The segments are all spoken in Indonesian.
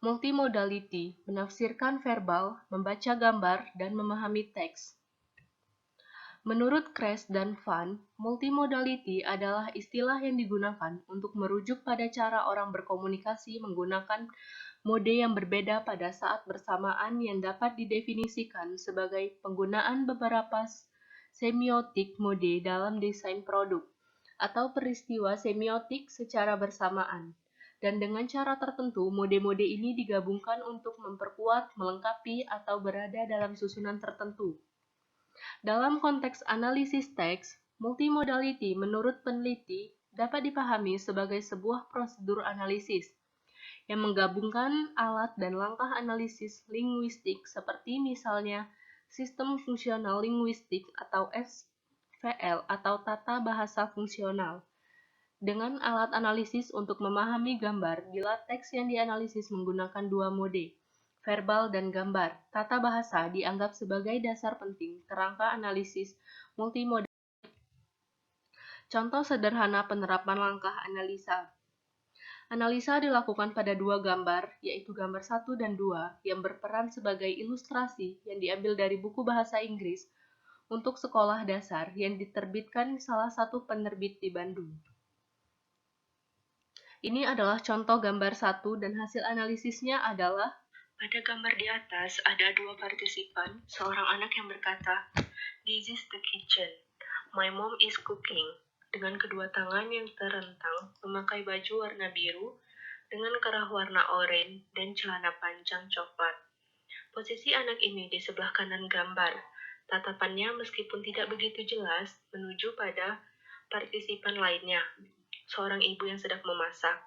Multimodality menafsirkan verbal, membaca gambar, dan memahami teks. Menurut Kress dan Van, multimodality adalah istilah yang digunakan untuk merujuk pada cara orang berkomunikasi menggunakan mode yang berbeda pada saat bersamaan yang dapat didefinisikan sebagai penggunaan beberapa semiotik mode dalam desain produk, atau peristiwa semiotik secara bersamaan. Dan dengan cara tertentu, mode-mode ini digabungkan untuk memperkuat, melengkapi, atau berada dalam susunan tertentu. Dalam konteks analisis teks, multimodality menurut peneliti dapat dipahami sebagai sebuah prosedur analisis yang menggabungkan alat dan langkah analisis linguistik seperti misalnya sistem fungsional linguistik atau SFL atau tata bahasa fungsional dengan alat analisis untuk memahami gambar bila teks yang dianalisis menggunakan dua mode, verbal dan gambar. Tata bahasa dianggap sebagai dasar penting kerangka analisis multimodal. Contoh sederhana penerapan langkah analisa. Analisa dilakukan pada dua gambar, yaitu gambar 1 dan 2, yang berperan sebagai ilustrasi yang diambil dari buku bahasa Inggris untuk sekolah dasar yang diterbitkan salah satu penerbit di Bandung. Ini adalah contoh gambar 1 dan hasil analisisnya adalah pada gambar di atas ada dua partisipan, seorang anak yang berkata, "This is the kitchen. My mom is cooking." Dengan kedua tangan yang terentang, memakai baju warna biru, dengan kerah warna oranye dan celana panjang coklat. Posisi anak ini di sebelah kanan gambar. Tatapannya meskipun tidak begitu jelas menuju pada partisipan lainnya, seorang ibu yang sedang memasak.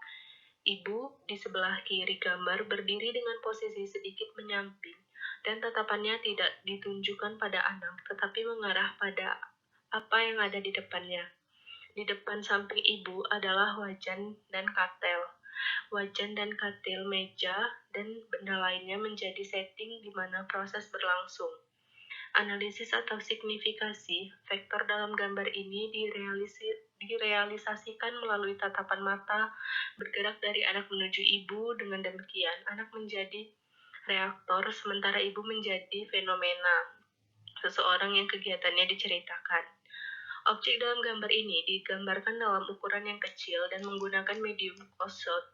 Ibu di sebelah kiri gambar berdiri dengan posisi sedikit menyamping dan tatapannya tidak ditunjukkan pada anak tetapi mengarah pada apa yang ada di depannya. Di depan samping ibu adalah wajan dan katel. Wajan dan katil, meja, dan benda lainnya menjadi setting di mana proses berlangsung. Analisis atau signifikasi vektor dalam gambar ini direalisasikan melalui tatapan mata bergerak dari anak menuju ibu. Dengan demikian, anak menjadi reaktor sementara ibu menjadi fenomena, seseorang yang kegiatannya diceritakan. Objek dalam gambar ini digambarkan dalam ukuran yang kecil dan menggunakan medium close-shot,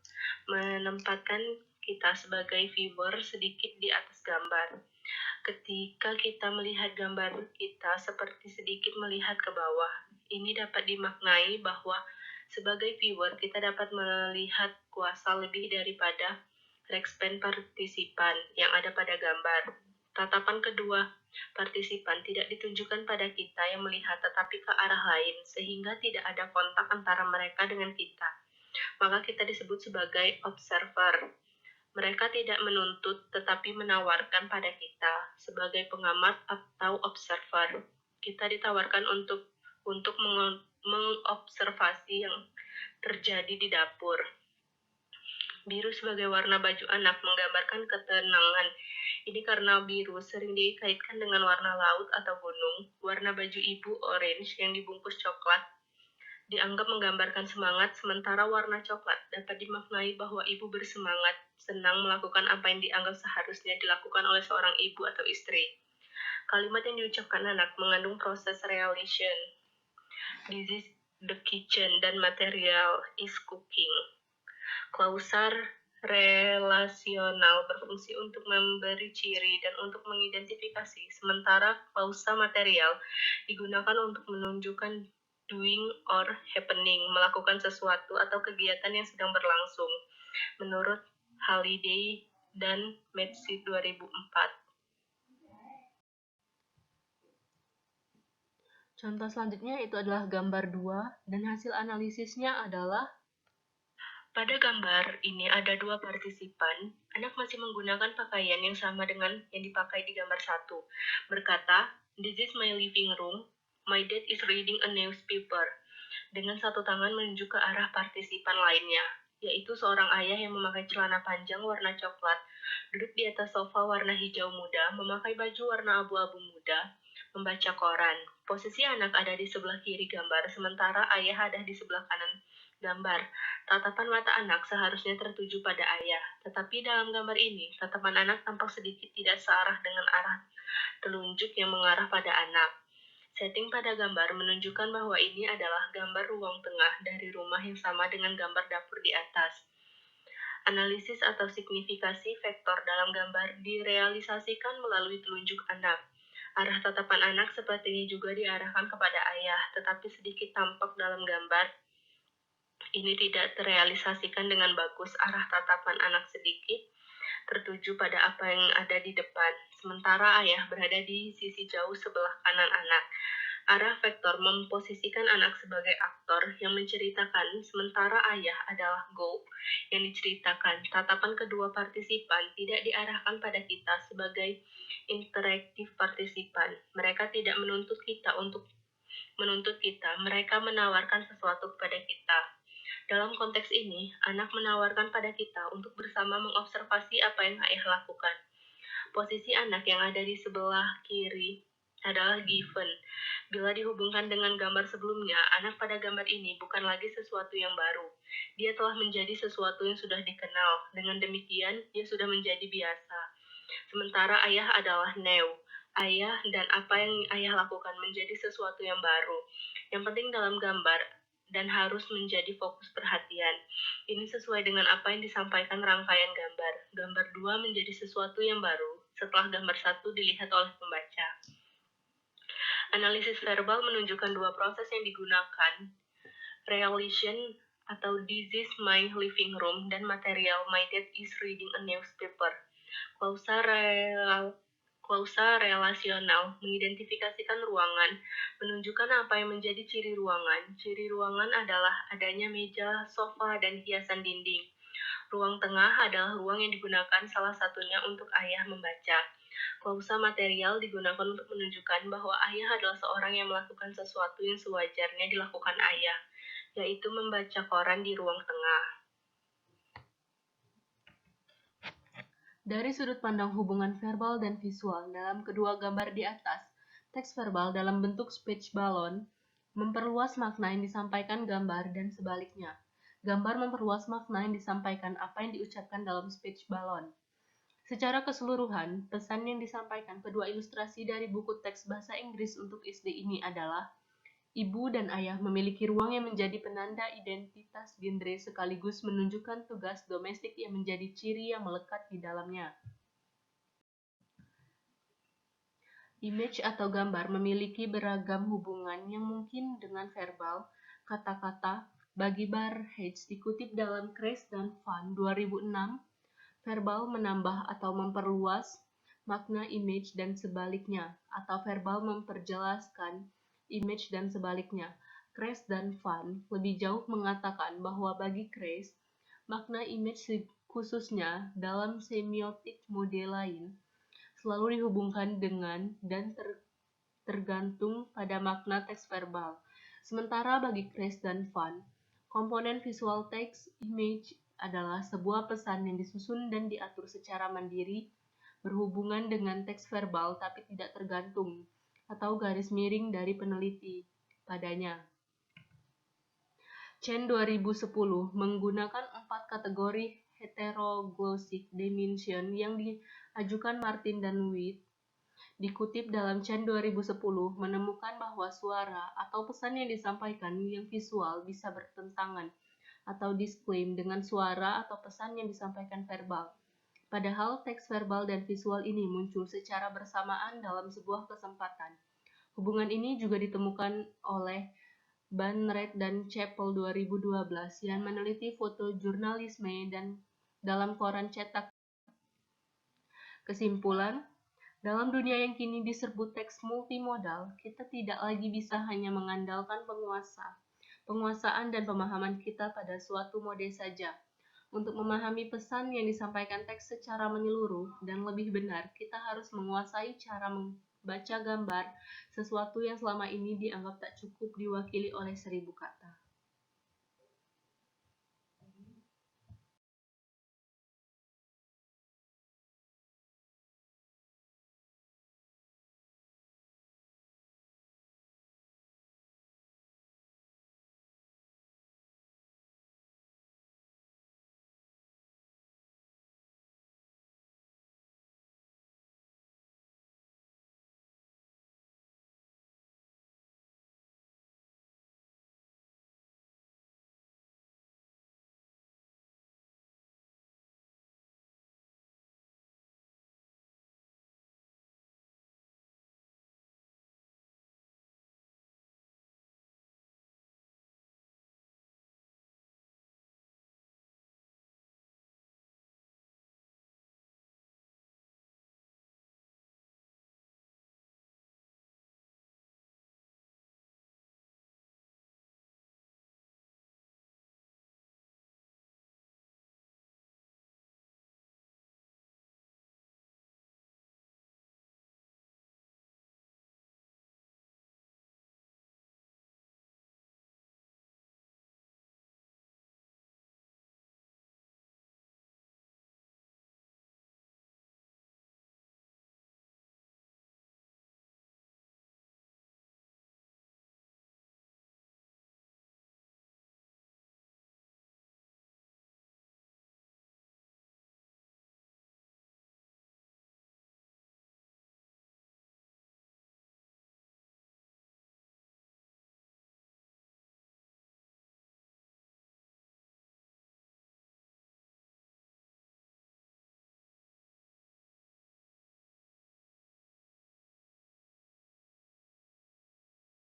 menempatkan kita sebagai viewer sedikit di atas gambar. Ketika kita melihat gambar, kita seperti sedikit melihat ke bawah. Ini dapat dimaknai bahwa sebagai viewer kita dapat melihat kuasa lebih daripada respen partisipan yang ada pada gambar. Tatapan kedua partisipan tidak ditunjukkan pada kita yang melihat tetapi ke arah lain, sehingga tidak ada kontak antara mereka dengan kita. Maka kita disebut sebagai observer. Mereka tidak menuntut tetapi menawarkan pada kita sebagai pengamat atau observer. Kita ditawarkan untuk mengobservasi yang terjadi di dapur. Biru sebagai warna baju anak menggambarkan ketenangan. Ini karena biru sering dikaitkan dengan warna laut atau gunung. Warna baju ibu orange yang dibungkus coklat dianggap menggambarkan semangat, sementara warna coklat dapat dimaknai bahwa ibu bersemangat, senang melakukan apa yang dianggap seharusnya dilakukan oleh seorang ibu atau istri. Kalimat yang diucapkan anak mengandung proses realization. This is the kitchen dan material is cooking. Klausar relasional berfungsi untuk memberi ciri dan untuk mengidentifikasi, sementara klausa material digunakan untuk menunjukkan doing or happening, melakukan sesuatu atau kegiatan yang sedang berlangsung, menurut Halliday dan Metsi 2004. Contoh selanjutnya itu adalah gambar 2 dan hasil analisisnya adalah pada gambar ini ada dua partisipan. Anak masih menggunakan pakaian yang sama dengan yang dipakai di gambar 1. Berkata, "This is my living room. My dad is reading a newspaper." Dengan satu tangan menunjuk ke arah partisipan lainnya, yaitu seorang ayah yang memakai celana panjang warna coklat, duduk di atas sofa warna hijau muda, memakai baju warna abu-abu muda, membaca koran. Posisi anak ada di sebelah kiri gambar, sementara ayah ada di sebelah kanan Gambar. Tatapan mata anak seharusnya tertuju pada ayah, tetapi dalam gambar ini, tatapan anak tampak sedikit tidak searah dengan arah telunjuk yang mengarah pada anak. Setting pada gambar menunjukkan bahwa ini adalah gambar ruang tengah dari rumah yang sama dengan gambar dapur di atas. Analisis atau signifikasi vektor dalam gambar direalisasikan melalui telunjuk anak. Arah tatapan anak sepertinya juga diarahkan kepada ayah, tetapi sedikit tampak dalam gambar. Ini tidak terrealisasikan dengan bagus. Arah tatapan anak sedikit tertuju pada apa yang ada di depan, sementara ayah berada di sisi jauh sebelah kanan anak. Arah vektor memposisikan anak sebagai aktor yang menceritakan, sementara ayah adalah goal yang diceritakan. Tatapan kedua partisipan tidak diarahkan pada kita sebagai interaktif partisipan. Mereka tidak menuntut kita untuk menuntut kita, mereka menawarkan sesuatu kepada kita. Dalam konteks ini, anak menawarkan pada kita untuk bersama mengobservasi apa yang ayah lakukan. Posisi anak yang ada di sebelah kiri adalah given. Bila dihubungkan dengan gambar sebelumnya, anak pada gambar ini bukan lagi sesuatu yang baru. Dia telah menjadi sesuatu yang sudah dikenal. Dengan demikian, dia sudah menjadi biasa. Sementara ayah adalah new. Ayah dan apa yang ayah lakukan menjadi sesuatu yang baru. Yang penting dalam gambar dan harus menjadi fokus perhatian. Ini sesuai dengan apa yang disampaikan rangkaian gambar. Gambar 2 menjadi sesuatu yang baru setelah gambar 1 dilihat oleh pembaca. Analisis verbal menunjukkan dua proses yang digunakan, realization atau this is my living room dan material my dad is reading a newspaper. Klausa relasional mengidentifikasikan ruangan, menunjukkan apa yang menjadi ciri ruangan. Ciri ruangan adalah adanya meja, sofa, dan hiasan dinding. Ruang tengah adalah ruang yang digunakan salah satunya untuk ayah membaca. Klausa material digunakan untuk menunjukkan bahwa ayah adalah seorang yang melakukan sesuatu yang sewajarnya dilakukan ayah, yaitu membaca koran di ruang tengah. Dari sudut pandang hubungan verbal dan visual dalam kedua gambar di atas, teks verbal dalam bentuk speech balloon memperluas makna yang disampaikan gambar dan sebaliknya. Gambar memperluas makna yang disampaikan apa yang diucapkan dalam speech balloon. Secara keseluruhan, pesan yang disampaikan kedua ilustrasi dari buku teks bahasa Inggris untuk SD ini adalah ibu dan ayah memiliki ruang yang menjadi penanda identitas genre sekaligus menunjukkan tugas domestik yang menjadi ciri yang melekat di dalamnya. Image atau gambar memiliki beragam hubungan yang mungkin dengan verbal, kata-kata. Bagi Barrage dikutip dalam Kress dan Van 2006, verbal menambah atau memperluas makna image dan sebaliknya, atau verbal memperjelaskan image dan sebaliknya. Kress dan Van lebih jauh mengatakan bahwa bagi Kress, makna image khususnya dalam semiotik mode lain selalu dihubungkan dengan dan tergantung pada makna teks verbal. Sementara bagi Kress dan Van, komponen visual teks image adalah sebuah pesan yang disusun dan diatur secara mandiri, berhubungan dengan teks verbal tapi tidak tergantung atau garis miring dari peneliti padanya. Chen 2010 menggunakan 4 kategori heteroglossy dimension yang diajukan Martin dan Witt. Dikutip dalam Chen 2010 menemukan bahwa suara atau pesan yang disampaikan yang visual bisa bertentangan atau disclaim dengan suara atau pesan yang disampaikan verbal. Padahal teks verbal dan visual ini muncul secara bersamaan dalam sebuah kesempatan. Hubungan ini juga ditemukan oleh Banret dan Chappell 2012 yang meneliti fotojurnalisme dan dalam koran cetak. Kesimpulan, dalam dunia yang kini diserbu teks multimodal, kita tidak lagi bisa hanya mengandalkan penguasaan dan pemahaman kita pada suatu mode saja. Untuk memahami pesan yang disampaikan teks secara menyeluruh dan lebih benar, kita harus menguasai cara membaca gambar, sesuatu yang selama ini dianggap tak cukup diwakili oleh 1000 kata.